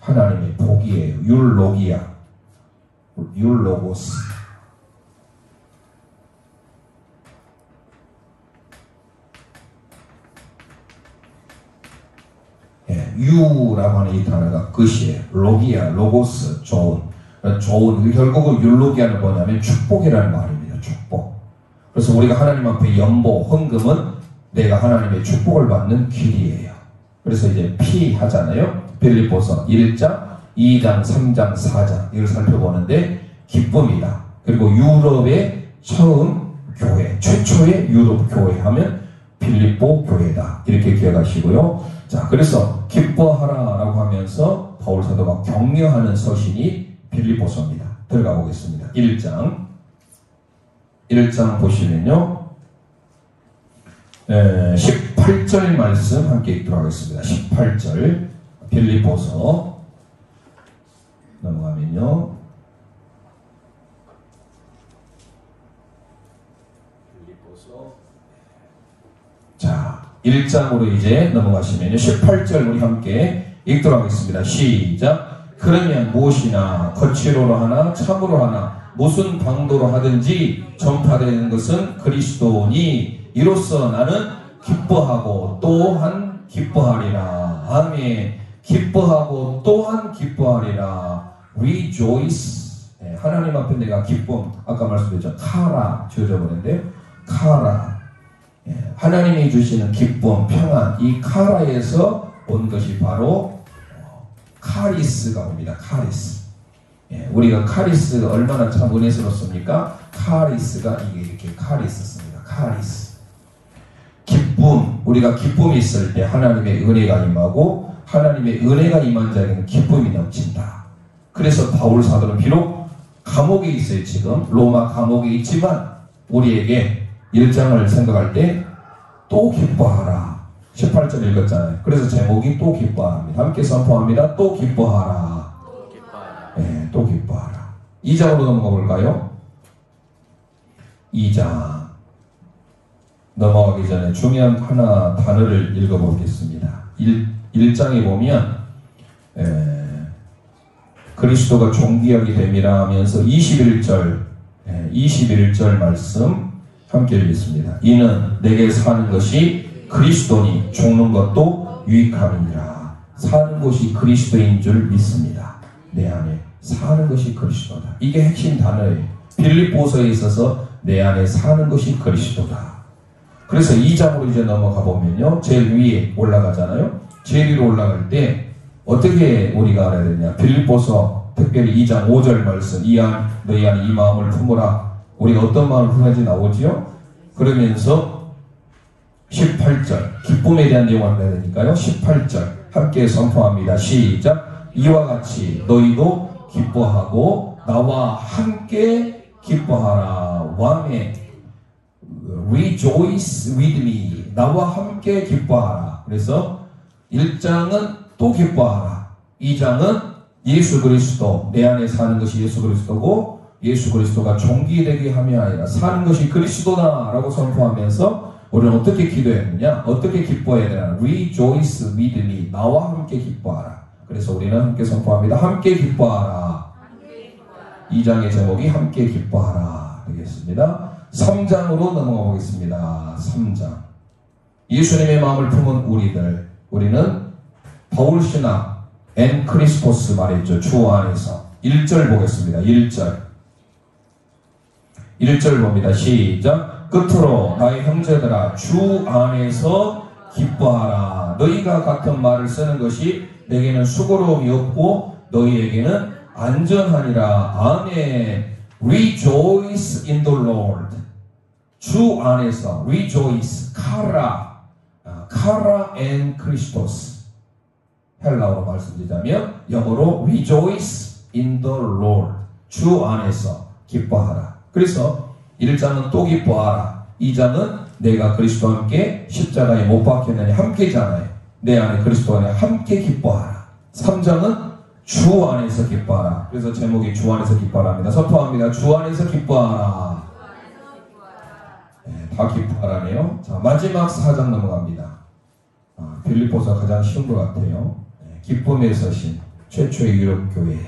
하나님의 복이에요. 율로기아. 율로고스. 유라고 하는 이 단어가 끝이에요. 로기아, 로고스, 좋은. 결국은 율로기아는 뭐냐면 축복이라는 말입니다. 축복. 그래서 우리가 하나님 앞에 연보, 헌금은 내가 하나님의 축복을 받는 길이에요. 그래서 이제 피 하잖아요. 빌립보서 1장, 2장, 3장, 4장 이걸 살펴보는데 기쁨이다. 그리고 유럽의 처음 교회, 최초의 유럽 교회 하면 빌립보 교회다. 이렇게 기억하시고요. 자, 그래서 기뻐하라라고 하면서 바울 사도가 격려하는 서신이 빌립보서입니다. 들어가 보겠습니다. 1장 보시면요. 18절 말씀 함께 읽도록 하겠습니다. 18절 빌립보서 넘어가면요. 빌립보서 자, 1장으로 이제 넘어가시면요. 18절 우리 함께 읽도록 하겠습니다. 시작. 그러면 무엇이나 거칠어로 하나 참으로 하나 무슨 방도로 하든지 전파되는 것은 그리스도니 이로써 나는 기뻐하고 또한 기뻐하리라. 아멘. 기뻐하고 또한 기뻐하리라. Rejoice. 하나님 앞에 내가 기쁨, 아까 말씀드렸죠. 카라 지어져버렸는데 카라. 하나님이 주시는 기쁨, 평안, 이 카라에서 온 것이 바로 카리스가 옵니다. 카리스. 우리가 카리스가 얼마나 참 은혜스럽습니까? 카리스가 이게 이렇게 카리스입니다. 카리스. 기쁨, 우리가 기쁨이 있을 때 하나님의 은혜가 임하고 하나님의 은혜가 임한 자에게는 기쁨이 넘친다. 그래서 바울 사도는 비록 감옥에 있어요. 지금 로마 감옥에 있지만 우리에게 1장을 생각할 때 또 기뻐하라. 18절 읽었잖아요. 그래서 제목이 또 기뻐합니다. 함께 선포합니다. 또 기뻐하라. 네, 또 기뻐하라. 2장으로 넘어가 볼까요? 2장 넘어가기 전에 중요한 하나 단어를 읽어보겠습니다. 1장에 보면 그리스도가 존귀하게 됨이라 하면서 21절 말씀 함께 읽겠습니다. 이는 내게 사는 것이 그리스도니 죽는 것도 유익함이니라. 사는 것이 그리스도인 줄 믿습니다. 내 안에 사는 것이 그리스도다. 이게 핵심 단어예요. 빌립보서에 있어서 내 안에 사는 것이 그리스도다. 그래서 2장으로 이제 넘어가 보면요. 제일 위에 올라가잖아요. 제일 위로 올라갈 때 어떻게 우리가 알아야 되냐. 빌립보서 특별히 2장 5절 말씀 너희 안에 이 마음을 품으라. 우리가 어떤 마음을 품어야지 나오지요? 그러면서 18절 기쁨에 대한 내용을 알아야 되니까요. 18절 함께 선포합니다. 시작. 이와 같이 너희도 기뻐하고 나와 함께 기뻐하라. 왕의 Rejoice with me. 나와 함께 기뻐하라. 그래서 1장은 또 기뻐하라. 2장은 예수 그리스도, 내 안에 사는 것이 예수 그리스도고 예수 그리스도가 존귀되게 하며 아니라 사는 것이 그리스도다 라고 선포하면서 우리는 어떻게 기도해야 되느냐? 어떻게 기뻐해야 되나? Rejoice with me. 나와 함께 기뻐하라. 그래서 우리는 함께 선포합니다. 함께 기뻐하라. 2장의 제목이 함께 기뻐하라 되겠습니다. 3장으로 넘어가 보겠습니다. 3장. 예수님의 마음을 품은 우리는 바울 신학 엔 크리스포스 말했죠. 주 안에서. 1절 보겠습니다. 1절 봅니다. 시작. 끝으로 나의 형제들아 주 안에서 기뻐하라. 너희가 같은 말을 쓰는 것이 내게는 수고로움이 없고 너희에게는 안전하니라. 아멘. Rejoice in the Lord. 주 안에서 rejoice, 카라 and Christos. 헬라어로 말씀드리자면 영어로 rejoice in the Lord. 주 안에서 기뻐하라. 그래서 1장은 또 기뻐하라. 2장은 내가 그리스도와 함께 십자가에 못 박혔느니 함께잖아요. 내 안에 그리스도 안에 함께 기뻐하라. 3장은 주 안에서 기뻐하라. 그래서 제목이 주 안에서 기뻐하라입니다. 선포합니다. 주 안에서 기뻐하라. 네, 다 기뻐하라네요. 자, 마지막 4장 넘어갑니다. 빌립보서 가장 쉬운 것 같아요. 네, 기쁨의 서신, 최초의 유럽교회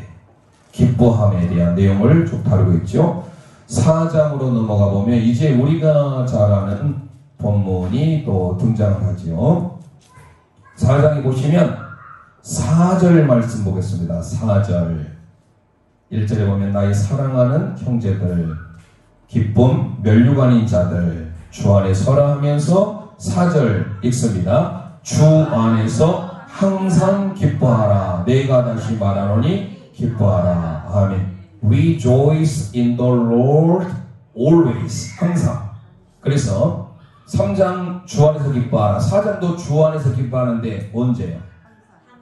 기뻐함에 대한 내용을 쭉 다루고 있죠. 4장으로 넘어가 보면 이제 우리가 잘 아는 본문이 또 등장을 하죠. 4장에 보시면 4절 말씀 보겠습니다. 4절 1절에 보면 나의 사랑하는 형제들 기쁨 멸류관인 자들 주 안에 서라 하면서 4절 읽습니다. 주 안에서 항상 기뻐하라. 내가 다시 말하노니 기뻐하라. 아멘. Rejoice in the Lord always. 항상. 그래서 3장 주 안에서 기뻐하라. 4장도 주 안에서 기뻐하는데 언제요?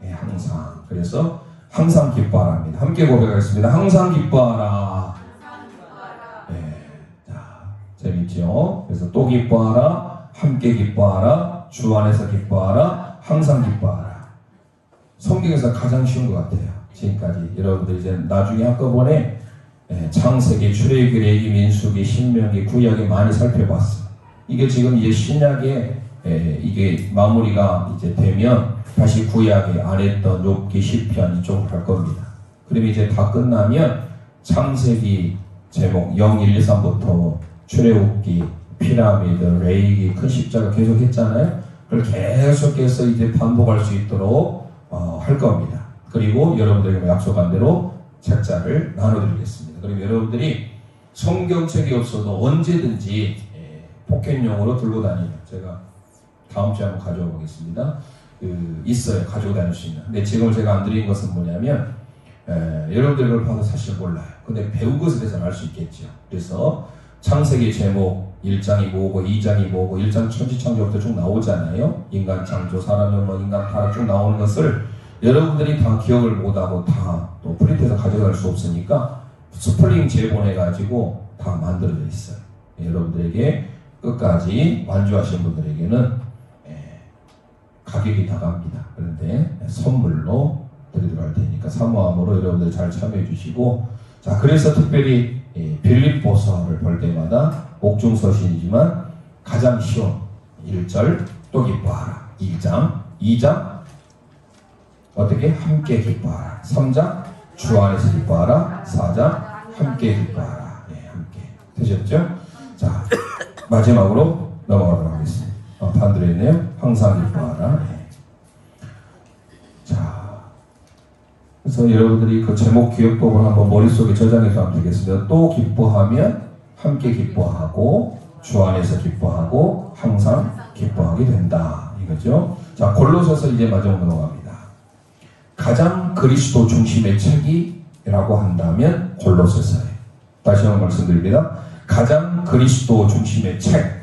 네, 항상. 그래서 항상 기뻐하라 합니다. 함께 고백하겠습니다. 항상 기뻐하라. 네, 자, 재밌죠? 그래서 또 기뻐하라. 함께 기뻐하라. 주 안에서 기뻐하라. 항상 기뻐하라. 성경에서 가장 쉬운 것 같아요. 지금까지 여러분들 이제 나중에 한꺼번에 창세기, 출애굽기, 레위기, 민수기, 신명기, 구약에 많이 살펴봤어요. 이게 지금 이제 신약에 이게 마무리가 이제 되면 다시 구약에 안 했던 욥기, 시편 이쪽으로 갈 겁니다. 그러면 이제 다 끝나면 창세기 제목 0, 1, 2, 3부터 출애굽기, 피라미드, 레위기, 큰 십자가 계속 했잖아요. 그걸 계속해서 이제 반복할 수 있도록 할 겁니다. 그리고 여러분들에게 약속한 대로 책자를 나눠드리겠습니다. 그리고 여러분들이 성경책이 없어도 언제든지 포켓용으로 들고 다니는 제가 다음 주에 한번 가져와 보겠습니다. 있어요. 가지고 다닐 수 있는. 근데 지금 제가 안 드린 것은 뭐냐면 여러분들 그걸 봐도 사실 몰라요. 근데 배운 것에 대해서는 알 수 있겠죠. 그래서 창세기 제목 1장이 뭐고 2장이 뭐고 1장 천지창조부터 쭉 나오잖아요. 인간 창조, 사람은 뭐 인간 타락 쭉 나오는 것을 여러분들이 다 기억을 못하고 다 또 프린트해서 가져갈 수 없으니까 스플링 재본해가지고 다 만들어져 있어요. 여러분들에게 끝까지 완주하신 분들에게는 가격이 다갑니다. 그런데 선물로 드리도록 할 테니까 사모함으로 여러분들 잘 참여해 주시고, 자, 그래서 특별히 빌립보서를 볼 때마다 옥중서신이지만 가장 쉬운 1절 또 기뻐하라. 2장 어떻게? 함께 기뻐하라. 3장 주 안에서 기뻐하라. 4장 함께 기뻐하라. 네, 함께. 되셨죠? 자, 마지막으로 넘어가도록 하겠습니다. 반대로 했네요. 항상 기뻐하라. 네. 자, 그래서 여러분들이 그 제목 기억법을 한번 머릿속에 저장해서 하면 되겠습니다. 또 기뻐하면 함께 기뻐하고 주 안에서 기뻐하고 항상 기뻐하게 된다. 이거죠. 자, 골로새서 이제 마지막 넘어갑니다. 가장 그리스도 중심의 책이라고 한다면 골로새서예요. 다시 한번 말씀드립니다. 가장 그리스도 중심의 책,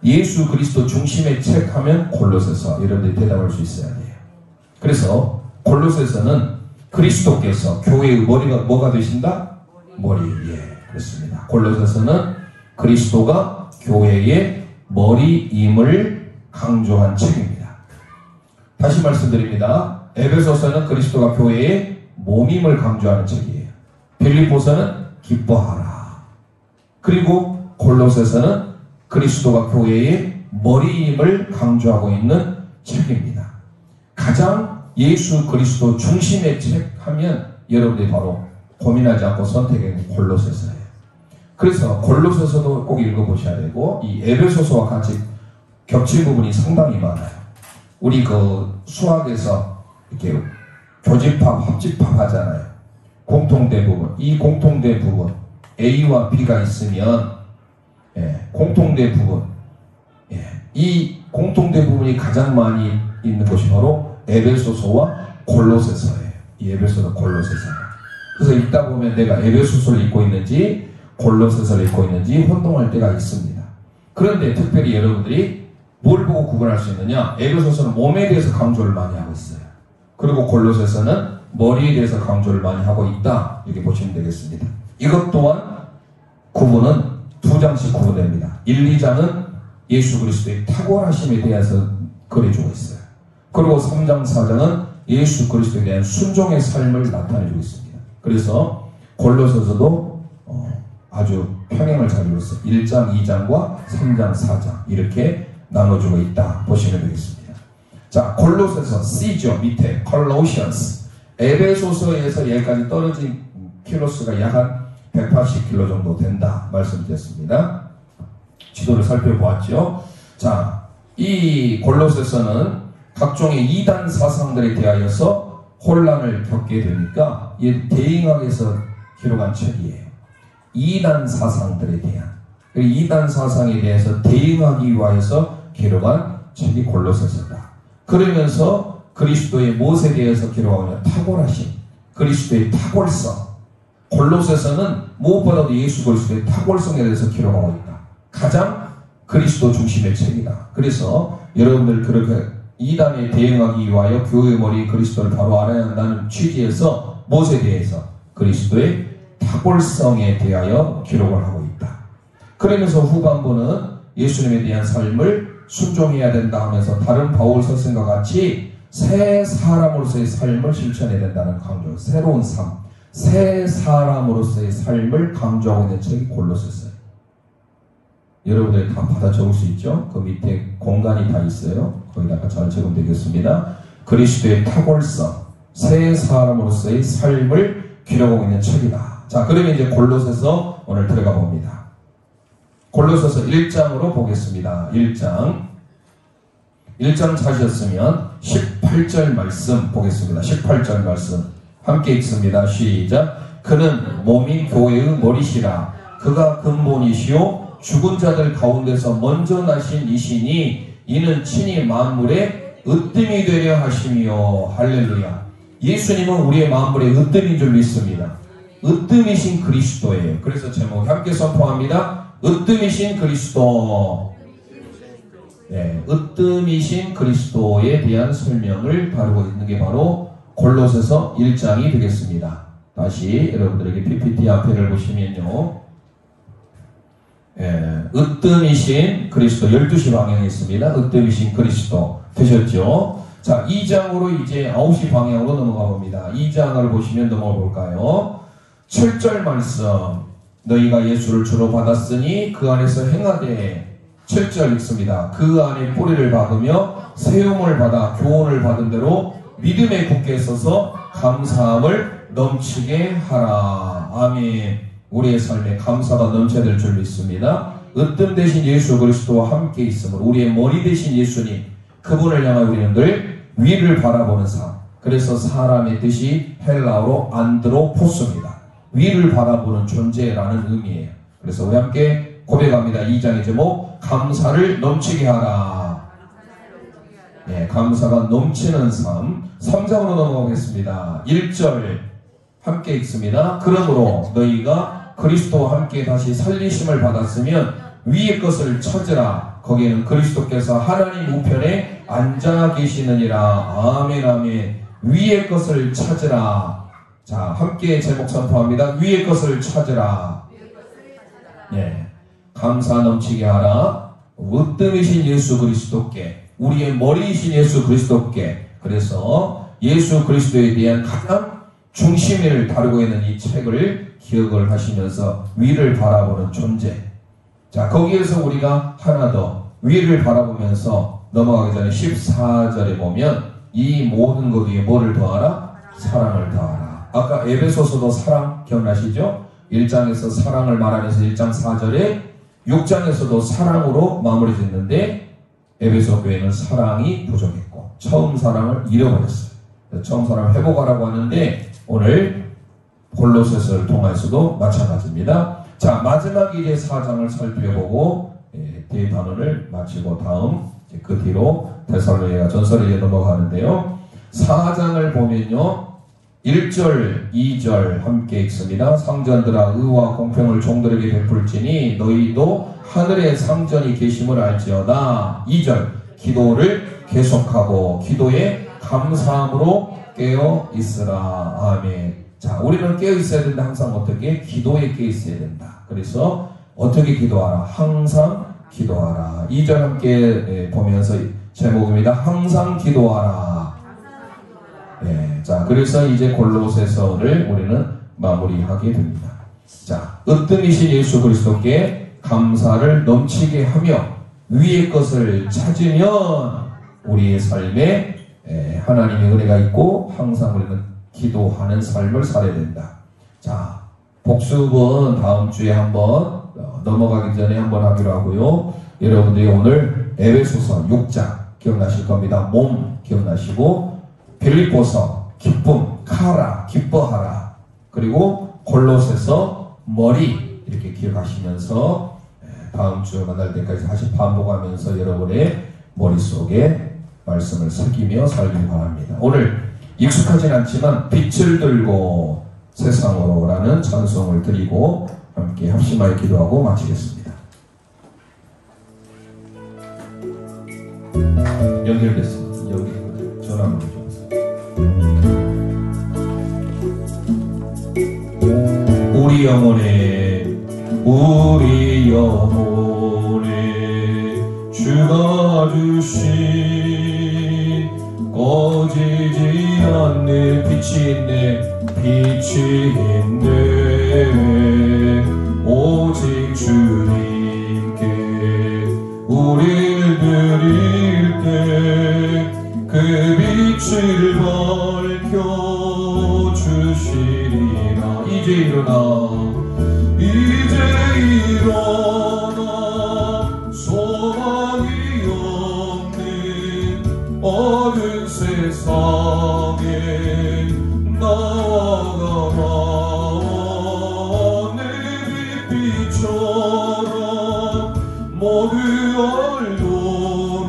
예수 그리스도 중심의 책 하면 골로새서. 여러분들이 대답할 수 있어야 돼요. 그래서 골로새서는 그리스도께서 교회의 머리가 뭐가 되신다? 머리. 예, 그렇습니다. 골로새서는 그리스도가 교회의 머리임을 강조한 책입니다. 다시 말씀드립니다. 에베소서는 그리스도가 교회의 몸임을 강조하는 책이에요. 빌립보서는 기뻐하라. 그리고 골로새서는 그리스도가 교회의 머리임을 강조하고 있는 책입니다. 가장 예수 그리스도 중심의 책 하면 여러분들이 바로 고민하지 않고 선택한 골로새서예요. 그래서 골로새서도 꼭 읽어보셔야 되고, 이 에베소서와 같이 겹친 부분이 상당히 많아요. 우리 그 수학에서 이렇게 교집합, 합집합 하잖아요. 공통된 부분. 이 공통된 부분, A와 B가 있으면, 공통된 부분, 이 공통된 부분이 가장 많이 있는 것이 바로 에베소서와 골로새서예요. 이 에베소서, 골로새서. 그래서 읽다 보면 내가 에베소서를 읽고 있는지 골로새서를 읽고 있는지 혼동할 때가 있습니다. 그런데 특별히 여러분들이 뭘 보고 구분할 수 있느냐? 에베소서는 몸에 대해서 강조를 많이 하고 있어요. 그리고 골로새서는 머리에 대해서 강조를 많이 하고 있다. 이렇게 보시면 되겠습니다. 이것 또한 구분은 2장씩 구분됩니다. 1, 2장은 예수 그리스도의 탁월하심에 대해서 그려주고 있어요. 그리고 3장, 4장은 예수 그리스도에 대한 순종의 삶을 나타내주고 있습니다. 그래서 골로새서도 아주 평행을 잘 이뤘어요. 1장, 2장과 3장, 4장 이렇게 나눠주고 있다 보시면 되겠습니다. 자, 골로새서 C죠. 밑에 Colossians. 에베소서에서 여기까지 떨어진 킬로수가 약 한 180km 정도 된다 말씀드렸습니다. 지도를 살펴보았죠. 자, 이 골로새서는 각종의 이단 사상들에 대하여서 혼란을 겪게 되니까 이 대응하기 위해서 기록한 책이에요. 이단 사상들에 대한, 이단 사상에 대해서 대응하기 위하여서 기록한 책이 골로새서다. 그러면서 그리스도의 무엇에 대해서 기록하냐, 탁월하신 그리스도의 탁월성. 골로새서는 무엇보다도 예수 그리스도의 탁월성에 대해서 기록하고 있다. 가장 그리스도 중심의 책이다. 그래서 여러분들 그렇게 이단에 대응하기 위하여 교회의 머리 그리스도를 바로 알아야 한다는 취지에서 무엇에 대해서 그리스도의 탁월성에 대하여 기록을 하고 있다. 그러면서 후반부는 예수님에 대한 삶을 순종해야 된다 하면서 다른 바울 선생과 같이 새 사람으로서의 삶을 실천해야 된다는 강조, 새로운 삶, 새 사람으로서의 삶을 강조하고 있는 책이 골로새서예요. 여러분들이 다 받아 적을 수 있죠? 그 밑에 공간이 다 있어요. 거기다가 잘 적으면 그리스도의 탁월성, 새 사람으로서의 삶을 기록하고 있는 책이다. 자, 그러면 이제 골로새서 오늘 들어가 봅니다. 골로새서 1장으로 보겠습니다. 1장 찾으셨으면 18절 말씀 보겠습니다. 18절 말씀 함께 읽습니다. 시작. 그는 몸이 교회의 머리시라. 그가 근본이시오 죽은 자들 가운데서 먼저 나신 이시니 이는 친히 만물의 으뜸이 되려 하시며. 할렐루야. 예수님은 우리의 만물의 으뜸인 줄 믿습니다. 으뜸이신 그리스도예요. 그래서 제목 함께 선포합니다. 으뜸이신 그리스도. 네, 으뜸이신 그리스도에 대한 설명을 다루고 있는 게 바로 골로새서 1장이 되겠습니다. 다시 여러분들에게 PPT 앞에를 보시면요. 으뜸이신 그리스도 12시 방향에 있습니다. 으뜸이신 그리스도 되셨죠? 자, 2장으로 이제 9시 방향으로 넘어가 봅니다. 2장을 보시면 넘어가 볼까요? 7절 말씀. 너희가 예수를 주로 받았으니 그 안에서 행하되. 7절 읽습니다. 그 안에 뿌리를 박으며 세움을 받아 교훈을 받은 대로 믿음에 굳게 서서 감사함을 넘치게 하라. 아멘. 우리의 삶에 감사가 넘쳐야 될 줄 믿습니다. 으뜸 대신 예수 그리스도와 함께 있음을, 우리의 머리 대신 예수님, 그분을 향하여 우리는 늘 위를 바라보는 삶. 그래서 사람의 뜻이 헬라어로 안드로포스입니다. 위를 바라보는 존재라는 의미예요. 그래서 우리 함께 고백합니다. 2장의 제목, 감사를 넘치게 하라. 네, 감사가 넘치는 삶. 3장으로 넘어가겠습니다. 1절 함께 읽습니다. 그러므로 너희가 그리스도와 함께 다시 살리심을 받았으면 위의 것을 찾으라. 거기에는 그리스도께서 하나님 우편에 앉아 계시느니라. 아멘 아멘. 위의 것을 찾으라. 자, 함께 제목 선포합니다. 위의 것을 찾으라. 예, 감사 넘치게 하라. 으뜸이신 예수 그리스도께, 우리의 머리이신 예수 그리스도께. 그래서 예수 그리스도에 대한 가장 중심을 다루고 있는 이 책을 기억을 하시면서 위를 바라보는 존재. 자, 거기에서 우리가 하나 더 위를 바라보면서 넘어가기 전에 14절에 보면 이 모든 것 위에 뭐를 더하라? 사랑을 더하라. 아까 에베소서도 사랑 기억나시죠? 1장에서 사랑을 말하면서 1장 4절에 6장에서도 사랑으로 마무리 짓는데 에베소 교회는 사랑이 부족했고 처음 사랑을 잃어버렸어요. 처음 사랑을 회복하라고 하는데 오늘 골로새서를 통해서도 마찬가지입니다. 자, 마지막 이제 4장을 살펴보고 대단원을 마치고 다음 그 뒤로 데살로니가 전설에 넘어가는데요. 4장을 보면요. 1절, 2절 함께 읽습니다. 상전들아 의와 공평을 종들에게 베풀지니 너희도 하늘에 상전이 계심을 알지어다. 2절 기도를 계속하고 기도에 감사함으로 깨어 있으라. 아멘. 자, 우리는 깨어 있어야 된다. 항상 어떻게? 기도에 깨어 있어야 된다. 그래서 어떻게 기도하라? 항상 기도하라. 2절 함께 보면서 제목입니다. 항상 기도하라. 네, 자, 그래서 이제 골로새서를 우리는 마무리하게 됩니다. 자, 으뜸이신 예수 그리스도께 감사를 넘치게 하며 위의 것을 찾으면 우리의 삶에 하나님의 은혜가 있고 항상 우리는 기도하는 삶을 살아야 된다. 자, 복습은 다음 주에 한번 넘어가기 전에 한번 하기로 하고요. 여러분들이 오늘 에베소서 6장 기억나실 겁니다. 몸 기억나시고, 빌립보서 기쁨, 카라, 기뻐하라. 그리고 골로새서 머리, 이렇게 기억하시면서 다음 주 만날 때까지 다시 반복하면서 여러분의 머릿속에 말씀을 새기며 살길 바랍니다. 오늘 익숙하진 않지만 빛을 들고 세상으로 라는 찬송을 드리고 함께 합심하여 기도하고 마치겠습니다. 연결됐습니다. 여기 전화 한번 해주세요. 우리 영혼에 주가 주신 꺼지지 않는 빛이 있네 오직 주님께 우릴 드릴 때 그 빛을 밝혀주시리라. 이제 일어나 소망이 없는 어두운 세상에 나아가라. 내 빛처럼 모두 알도록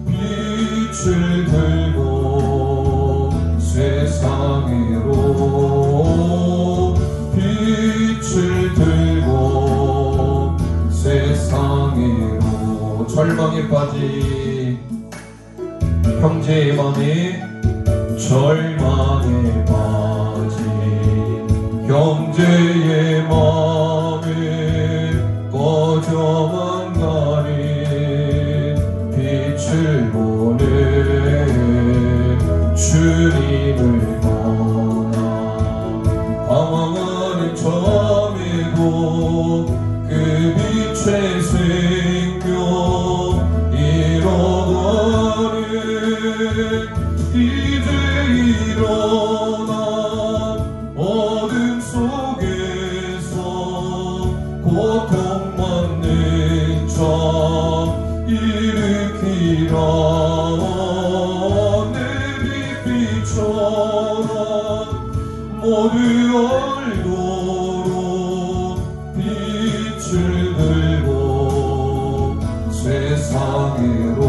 빛을 들고 세상으로 빛을 들고 세상으로. 절망에 빠진 형제의 맘에 절망에 빠진 형제의 맘에 꺼져만 가는 빛을 보내 주님을 떠나 방황하는 참에도 그 빛에 생겨 일어나네. 이제 일어나 어둠 속에서 고통받는 자 일으키라. 내 빛처럼 모두 알도록 빛을 들고 세상으로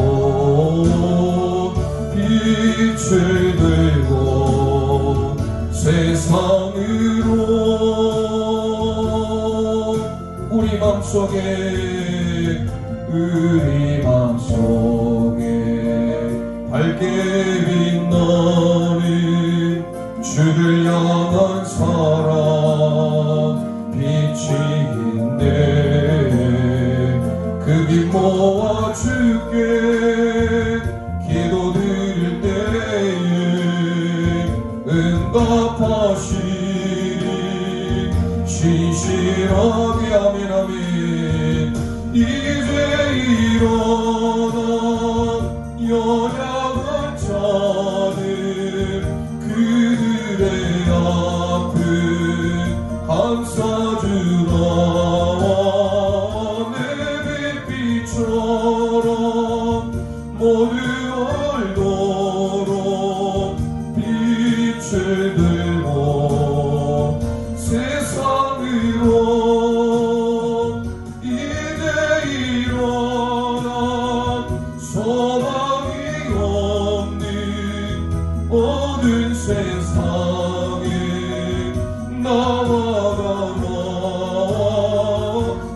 빛을 들고 세상으로. 우리 맘속에 밝게 빛나는 주를 향한 사랑 빛이 있네. 그 빛 모아 주께 기도드릴 때에 응답하시리. 신실하게 아멘 아멘. 이제 일어나 연약한 자들 그들의 아픔 감싸주라. 내 빛처럼 모두 알도록 빛을 들고 세상으로 이제 일어나 소망이 없는 어두운 세상에 나아가라.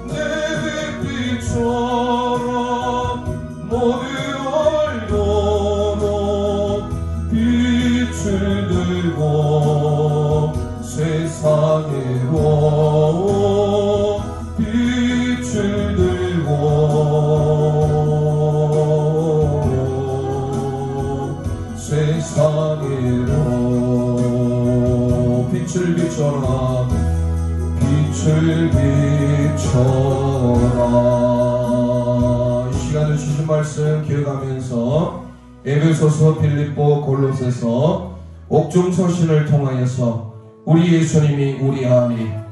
내 빛처럼 모두 알도록 빛을 들고 세상으로 빛을 들고 세상으로 빛을 비춰라. 빛을 비춰라. 이 시간을 주신 말씀 기억하면서 에베소서, 빌립보, 골로새서 옥중 서신을 통하여서 우리 예수님이 우리 안에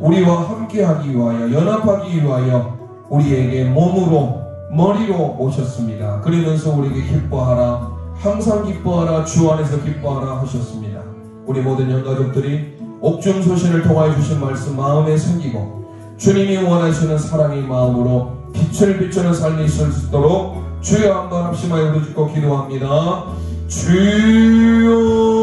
우리와 함께하기 위하여 연합하기 위하여 우리에게 몸으로 머리로 오셨습니다. 그러면서 우리에게 기뻐하라 항상 기뻐하라 주 안에서 기뻐하라 하셨습니다. 우리 모든 영가족들이 옥중서신을 통하여 주신 말씀 마음에 새기고 주님이 원하시는 사랑의 마음으로 빛을 비추는 삶이 있을 수 있도록 주여 한번 합심하여 부르짖고 기도합니다. 주여